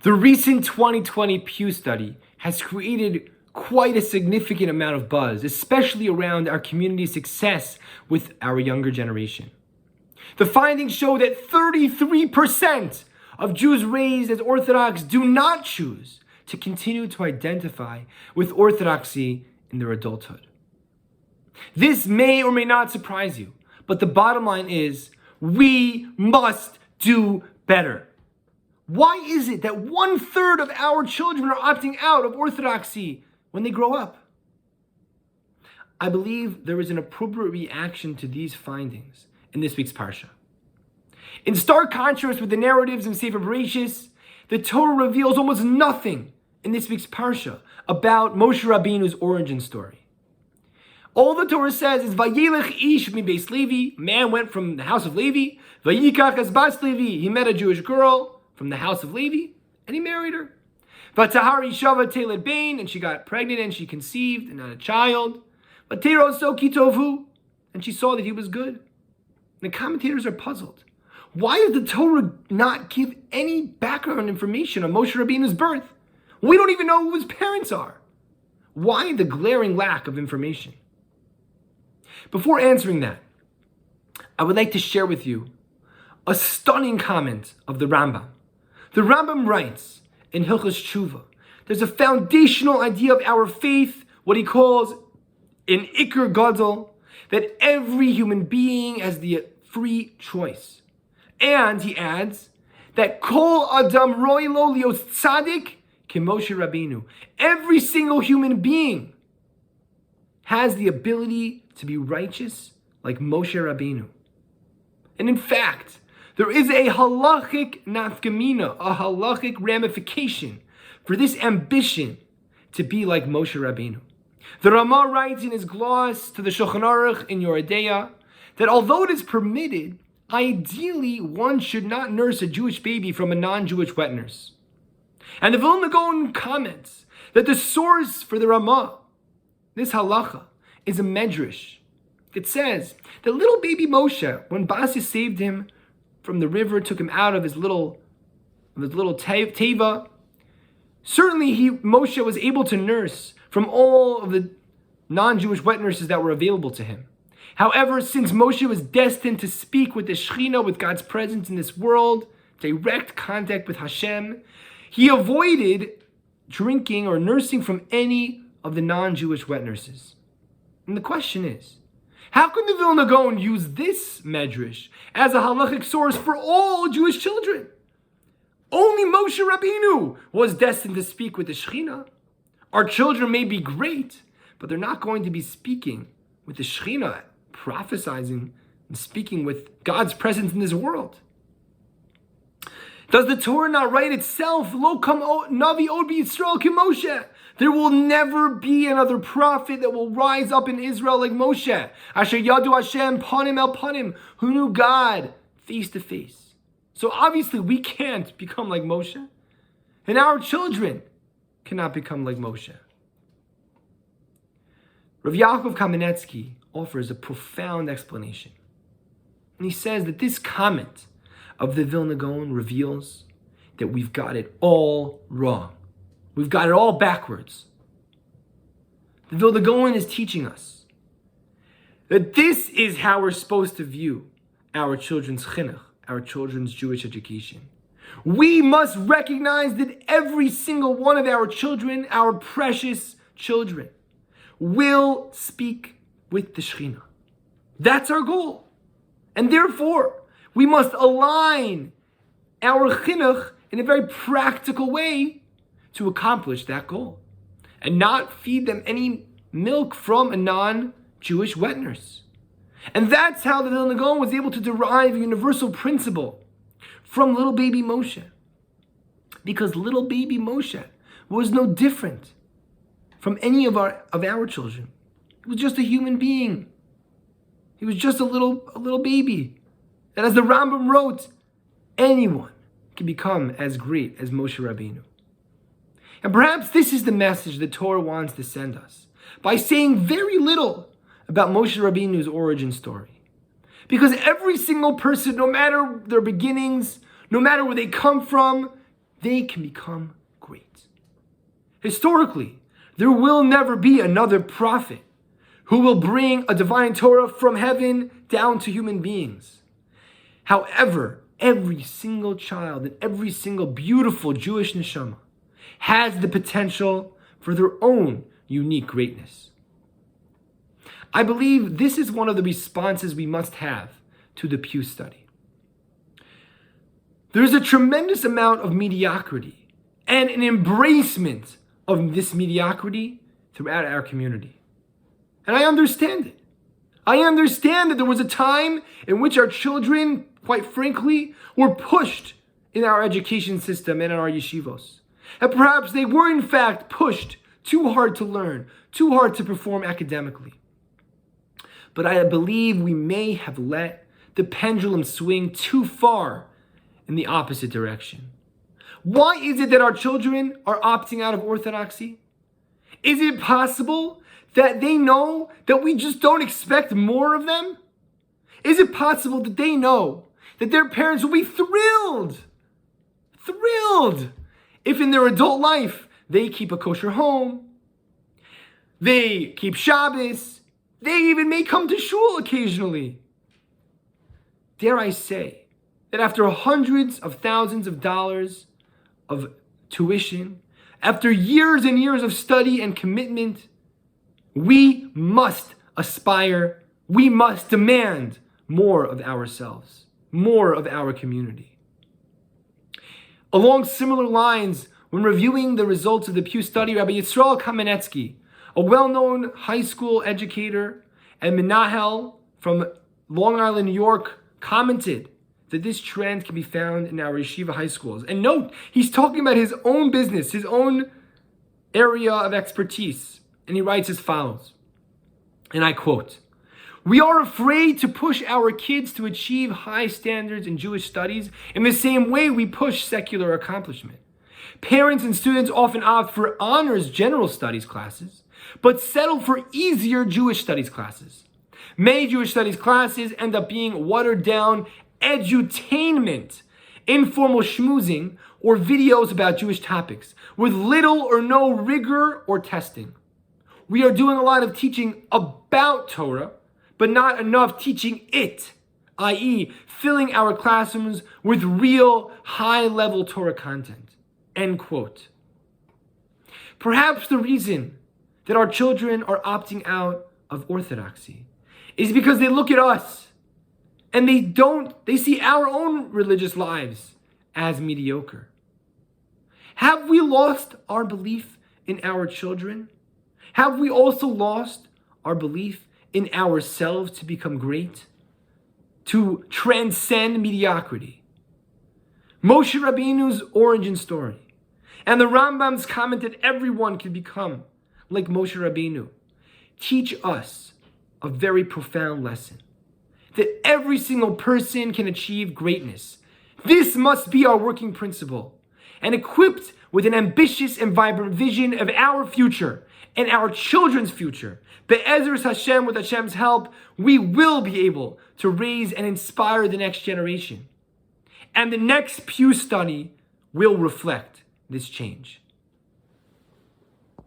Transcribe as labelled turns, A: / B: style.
A: The recent 2020 PEW Study has created quite a significant amount of buzz, especially around our community's success with our younger generation. The findings show that 33% of Jews raised as Orthodox do not choose to continue to identify with Orthodoxy in their adulthood. This may or may not surprise you, but the bottom line is we must do better. Why is it that 1/3 of our children are opting out of Orthodoxy when they grow up? I believe there is an appropriate reaction to these findings in this week's Parsha. In stark contrast with the narratives in Sefer Bereshis, the Torah reveals almost nothing in this week's Parsha about Moshe Rabbeinu's origin story. All the Torah says is Vayelech ish mi beis Levi, man went from the house of Levi, Vayikach es bas Levi, he met a Jewish girl from the house of Levi, and he married her. Vatahari shava teled bain, and she got pregnant and she conceived and had a child. Vatero so kitovu, and she saw that he was good. The commentators are puzzled. Why does the Torah not give any background information on Moshe Rabbeinu's birth? We don't even know who his parents are. Why the glaring lack of information? Before answering that, I would like to share with you a stunning comment of the Rambam. The Rambam writes in Hilchos Tshuva, there's a foundational idea of our faith, what he calls an Iker Gadol, that every human being has the free choice. And he adds that Kol Adam Roi Lo Lios Tzadik Ki Moshe Rabbeinu. Every single human being has the ability to be righteous like Moshe Rabbeinu. And in fact, there is a halachic nafkamina, a halachic ramification for this ambition to be like Moshe Rabbeinu. The Ramah writes in his gloss to the Shulchan Aruch in Yoreh De'ah that although it is permitted, ideally one should not nurse a Jewish baby from a non-Jewish wet nurse. And the Vilna Gaon comments that the source for the Ramah, this halacha, is a medrash. It says that little baby Moshe, when Basi saved him from the river, took him out of his little teva, certainly Moshe was able to nurse from all of the non-Jewish wet nurses that were available to him. However, since Moshe was destined to speak with the Shekhinah, with God's presence in this world, direct contact with Hashem, he avoided drinking or nursing from any of the non-Jewish wet nurses. And the question is, how can the Vilna Gaon use this medrash as a halachic source for all Jewish children? Only Moshe Rabbeinu was destined to speak with the Shekhinah. Our children may be great, but they're not going to be speaking with the Shekhinah, prophesizing and speaking with God's presence in this world. Does the Torah not write itself, Lo kam navi od b'Yisrael ki Moshe? There will never be another prophet that will rise up in Israel like Moshe. Asher yadu Hashem panim el panim, who knew God face to face. So obviously we can't become like Moshe, and our children cannot become like Moshe. Rav Yaakov Kamenetsky offers a profound explanation. And he says that this comment of the Vilna Gaon reveals that we've got it all wrong. We've got it all backwards. The Vilna Gaon is teaching us that this is how we're supposed to view our children's chinuch, our children's Jewish education. We must recognize that every single one of our children, our precious children, will speak with the Shekhinah. That's our goal. And therefore, we must align our chinuch in a very practical way to accomplish that goal, and not feed them any milk from a non-Jewish wet nurse. And that's how the Vilna Gaon was able to derive a universal principle from little baby Moshe. Because little baby Moshe was no different from any of our children. He was just a human being. He was just a little baby. And as the Rambam wrote, anyone can become as great as Moshe Rabbeinu. And perhaps this is the message the Torah wants to send us, by saying very little about Moshe Rabbeinu's origin story. Because every single person, no matter their beginnings, no matter where they come from, they can become great. Historically, there will never be another prophet who will bring a divine Torah from heaven down to human beings. However, every single child and every single beautiful Jewish neshama has the potential for their own unique greatness. I believe this is one of the responses we must have to the PEW Study. There's a tremendous amount of mediocrity and an embracement of this mediocrity throughout our community. And I understand it. I understand that there was a time in which our children, quite frankly, were pushed in our education system and in our yeshivos. And perhaps they were in fact pushed too hard to learn, too hard to perform academically. But I believe we may have let the pendulum swing too far in the opposite direction. Why is it that our children are opting out of orthodoxy? Is it possible that they know that we just don't expect more of them? Is it possible that they know that their parents will be thrilled if in their adult life they keep a kosher home, they keep Shabbos, they even may come to shul occasionally? Dare I say that after hundreds of thousands of dollars of tuition, after years and years of study and commitment, we must aspire, we must demand more of ourselves, more of our community. Along similar lines, when reviewing the results of the PEW Study, Rabbi Yisrael Kamenetsky, a well-known high school educator and menahel from Long Island, New York, commented that this trend can be found in our yeshiva high schools. And note, he's talking about his own business, his own area of expertise. And he writes as follows, and I quote, "We are afraid to push our kids to achieve high standards in Jewish studies in the same way we push secular accomplishment. Parents and students often opt for honors general studies classes, but settle for easier Jewish studies classes. Many Jewish studies classes end up being watered down edutainment, informal schmoozing, or videos about Jewish topics with little or no rigor or testing. We are doing a lot of teaching about Torah, but not enough teaching it, i.e., filling our classrooms with real high-level Torah content." End quote. Perhaps the reason that our children are opting out of orthodoxy is because they look at us and they see our own religious lives as mediocre. Have we lost our belief in our children? Have we also lost our belief in ourselves to become great, to transcend mediocrity? Moshe Rabbeinu's origin story and the Rambam's comment that everyone can become like Moshe Rabbeinu teach us a very profound lesson, that every single person can achieve greatness. This must be our working principle. And equipped with an ambitious and vibrant vision of our future and our children's future, Be'ezras Hashem, with Hashem's help, we will be able to raise and inspire the next generation. And the next PEW Study will reflect this change.